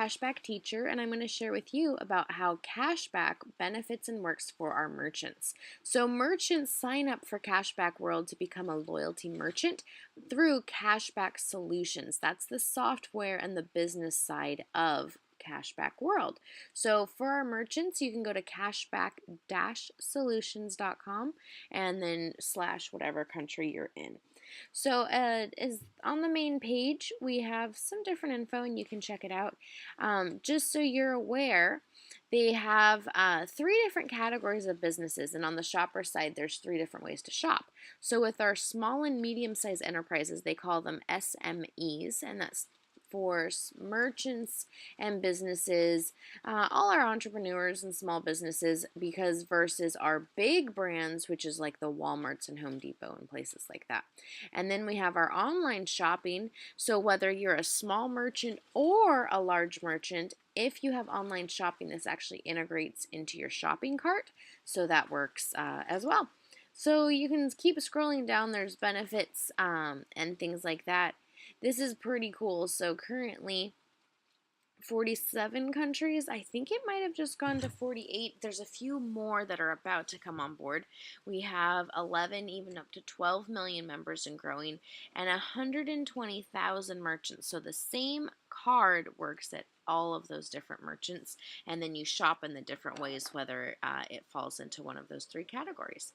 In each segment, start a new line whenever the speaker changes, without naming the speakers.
Cashback teacher, and I'm going to share with you about how Cashback benefits and works for our merchants. So, merchants sign up for Cashback World to become a loyalty merchant through Cashback Solutions. That's the software and the business side of Cashback World. So, for our merchants, you can go to cashback-solutions.com and then slash whatever country you're in. So is on the main page, we have some different info and you can check it out. Just so you're aware, they have three different categories of businesses, and on the shopper side, there's three different ways to shop. So with our small and medium-sized enterprises, they call them SMEs, and that's for merchants and businesses, all our entrepreneurs and small businesses, because versus our big brands, which is like the Walmarts and Home Depot and places like that. And then we have our online shopping. So whether you're a small merchant or a large merchant, if you have online shopping, this actually integrates into your shopping cart. So that works as well. So you can keep scrolling down. There's benefits and things like that. This is pretty cool. So currently 47 countries. I think it might have just gone to 48. There's a few more that are about to come on board. We have 11, even up to 12 million members and growing, and 120,000 merchants. So the same card works at all of those different merchants, and then you shop in the different ways, whether it falls into one of those three categories.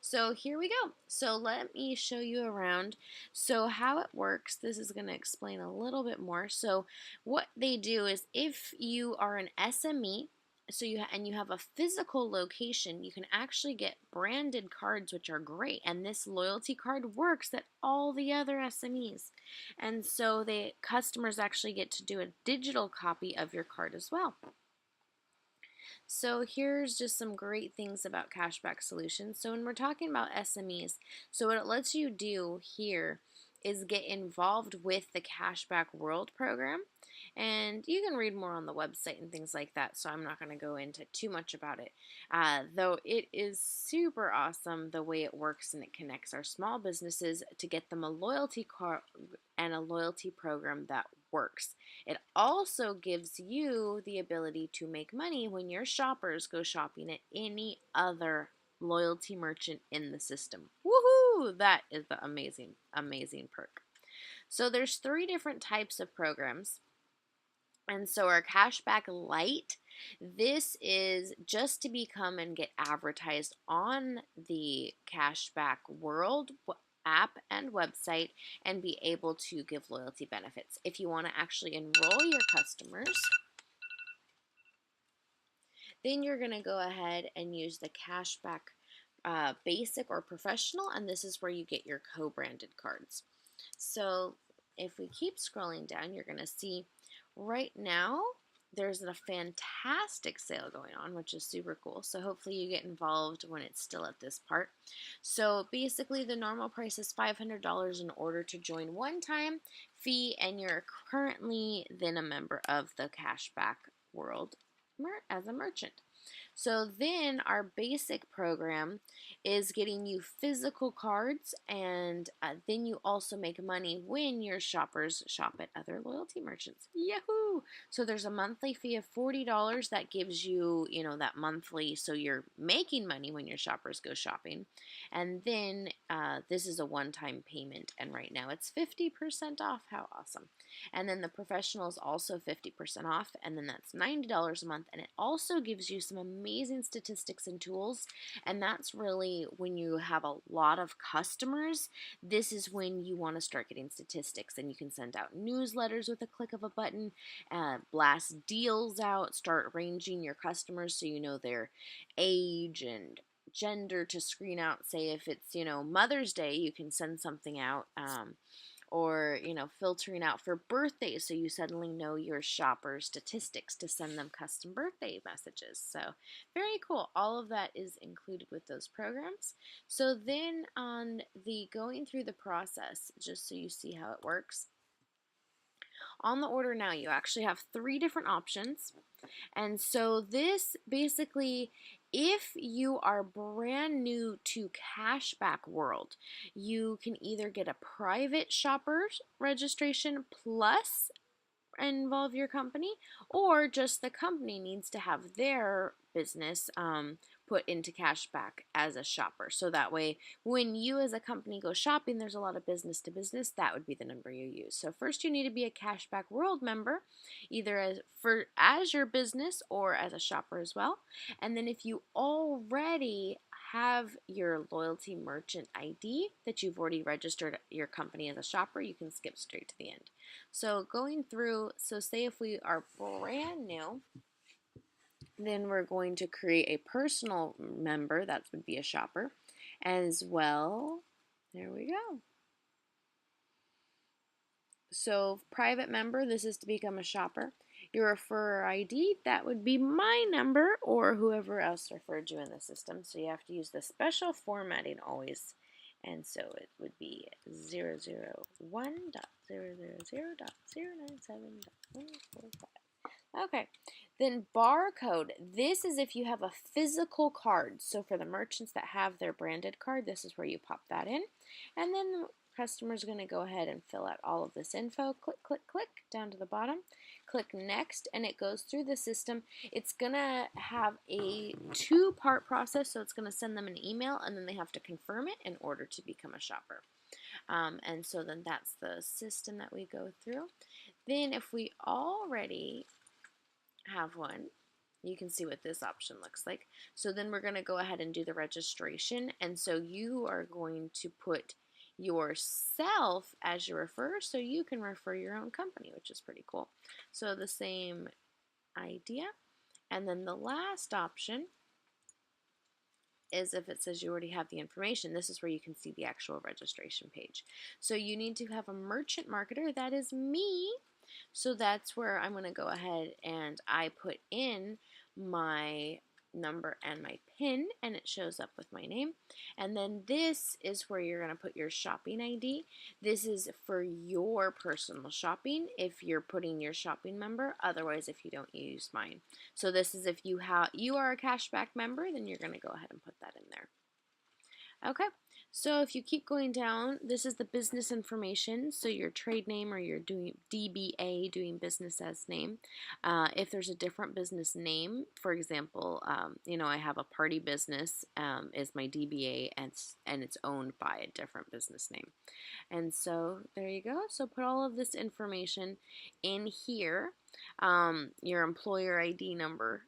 So here we go. So let me show you around. So how it works, this is going to explain a little bit more. So what they do is if you are an SME, and you have a physical location, you can actually get branded cards, which are great. And this loyalty card works at all the other SMEs. And so the customers actually get to do a digital copy of your card as well. So here's just some great things about Cashback Solutions. So when we're talking about SMEs, so what it lets you do here is get involved with the Cashback World program. And you can read more on the website and things like that, so I'm not going to go into too much about it. Though it is super awesome the way it works, and it connects our small businesses to get them a loyalty card and a loyalty program that works. It also gives you the ability to make money when your shoppers go shopping at any other loyalty merchant in the system. Woohoo! That is the amazing, amazing perk. So there's three different types of programs. And so our Cashback Lite, this is just to become and get advertised on the Cashback World app and website and be able to give loyalty benefits. If you want to actually enroll your customers, then you're going to go ahead and use the Cashback Basic or Professional, and this is where you get your co-branded cards. So if we keep scrolling down, you're going to see right now there's a fantastic sale going on, which is super cool. So hopefully you get involved when it's still at this part. So basically the normal price is $500 in order to join one-time fee, and you're currently then a member of the Cashback World as a merchant. So then our basic program is getting you physical cards, and then you also make money when your shoppers shop at other loyalty merchants. Yahoo! So there's a monthly fee of $40 that gives you, that monthly, so you're making money when your shoppers go shopping. And then this is a one-time payment, and right now it's 50% off. How awesome. And then the professional is also 50% off, and then that's $90 a month, and it also gives you some amazing statistics and tools. And that's really when you have a lot of customers, this is when you want to start getting statistics, and you can send out newsletters with a click of a button, blast deals out, start ranging your customers so you know their age and gender to screen out. Say if it's Mother's Day, you can send something out, or filtering out for birthdays, so you suddenly know your shopper statistics to send them custom birthday messages. So very cool. All of that is included with those programs. So then on the going through the process, just so you see how it works, on the order now you actually have three different options. And so this basically, if you are brand new to Cashback World, you can either get a private shopper's registration plus involve your company, or just the company needs to have their business put into cashback as a shopper. So that way, when you as a company go shopping, there's a lot of business to business. That would be the number you use. So first, you need to be a Cashback World member, either as your business or as a shopper as well. And then if you already have your loyalty merchant ID that you've already registered your company as a shopper, you can skip straight to the end. So going through, so say if we are brand new, then we're going to create a personal member, that would be a shopper, as well. There we go. So private member, this is to become a shopper. Your referrer ID, that would be my number or whoever else referred you in the system. So you have to use the special formatting always. And so it would be 001.000.097.145. Okay, then barcode. This is if you have a physical card. So for the merchants that have their branded card, this is where you pop that in. And then the customer's going to go ahead and fill out all of this info. Click, click, click down to the bottom. Click next, and it goes through the system. It's going to have a two-part process, so it's going to send them an email, and then they have to confirm it in order to become a shopper. And so then that's the system that we go through. Then if we already have one, you can see what this option looks like. So then we're going to go ahead and do the registration, and so you are going to put yourself as your referrer so you can refer your own company, which is pretty cool. So the same idea. And then the last option is if it says you already have the information, this is where you can see the actual registration page. So you need to have a merchant marketer, that is me. So that's where I'm going to go ahead and I put in my number and my PIN, and it shows up with my name. And then this is where you're going to put your shopping ID. This is for your personal shopping if you're putting your shopping member, otherwise if you don't use mine. So this is if you are a cashback member, then you're going to go ahead and put that in there. Okay, so if you keep going down, this is the business information, so your trade name or your doing DBA, doing business as name. If there's a different business name, for example, I have a party business is my DBA, and it's owned by a different business name. And so there you go. So put all of this information in here. Your employer ID number,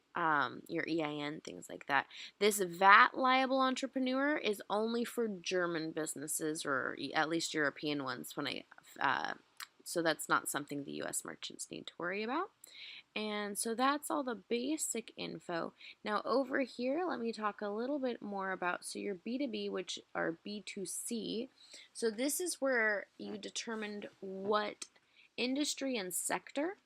your EIN, things like that. This VAT liable entrepreneur is only for German businesses, or at least European ones. So that's not something the U.S. merchants need to worry about. And so that's all the basic info. Now over here, let me talk a little bit more about, so your B2B, which are B2C. So this is where you determined what industry and sector.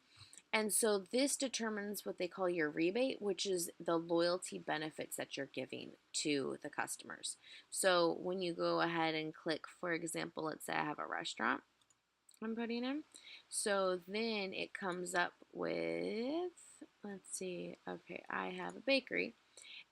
And so this determines what they call your rebate, which is the loyalty benefits that you're giving to the customers. So when you go ahead and click, for example, let's say I have a restaurant I'm putting in. So then it comes up with, let's see, okay, I have a bakery.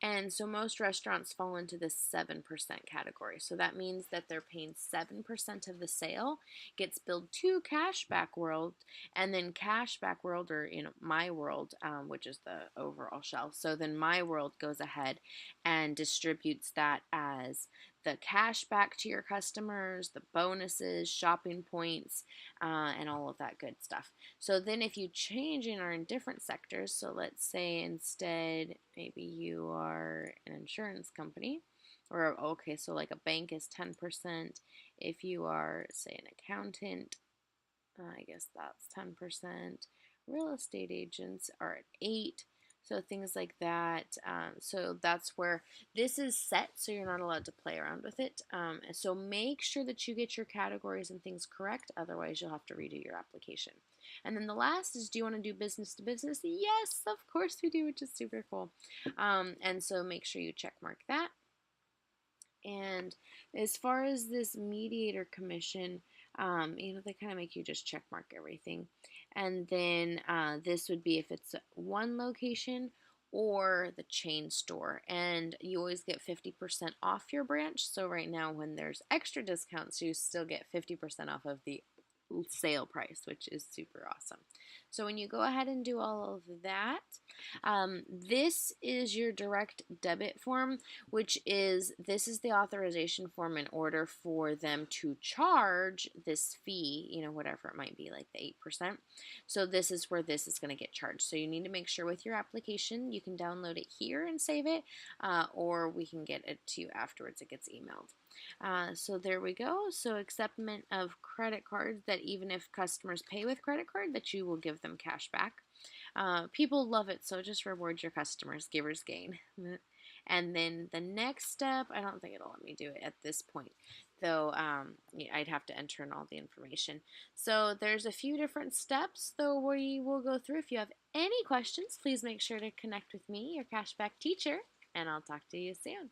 And so most restaurants fall into this 7% category. So that means that they're paying 7% of the sale gets billed to Cashback World, and then Cashback World, or My World, which is the overall shelf. So then My World goes ahead and distributes that as the cash back to your customers, the bonuses, shopping points, and all of that good stuff. So then if you change and are in different sectors, so let's say instead maybe you are an insurance company, or okay, so like a bank is 10%. If you are, say, an accountant, I guess that's 10%. Real estate agents are at 8%. So things like that. So that's where this is set, so you're not allowed to play around with it. So make sure that you get your categories and things correct, otherwise you'll have to redo your application. And then the last is, do you want to do business to business? Yes, of course we do, which is super cool. And so make sure you check mark that. And as far as this mediator commission, they kind of make you just check mark everything. And then this would be if it's one location or the chain store. And you always get 50% off your branch. So right now when there's extra discounts, you still get 50% off of the sale price, which is super awesome. So when you go ahead and do all of that, this is your direct debit form, which is this is the authorization form in order for them to charge this fee, whatever it might be, like the 8%. So this is where this is going to get charged. So you need to make sure with your application, you can download it here and save it, or we can get it to you afterwards. It gets emailed. So there we go. So acceptance of credit cards, that even if customers pay with credit card, that you will give them cash back. People love it, so just reward your customers. Givers gain. And then the next step, I don't think it'll let me do it at this point, though. I'd have to enter in all the information. So there's a few different steps, though, we will go through. If you have any questions, please make sure to connect with me, your cashback teacher, and I'll talk to you soon.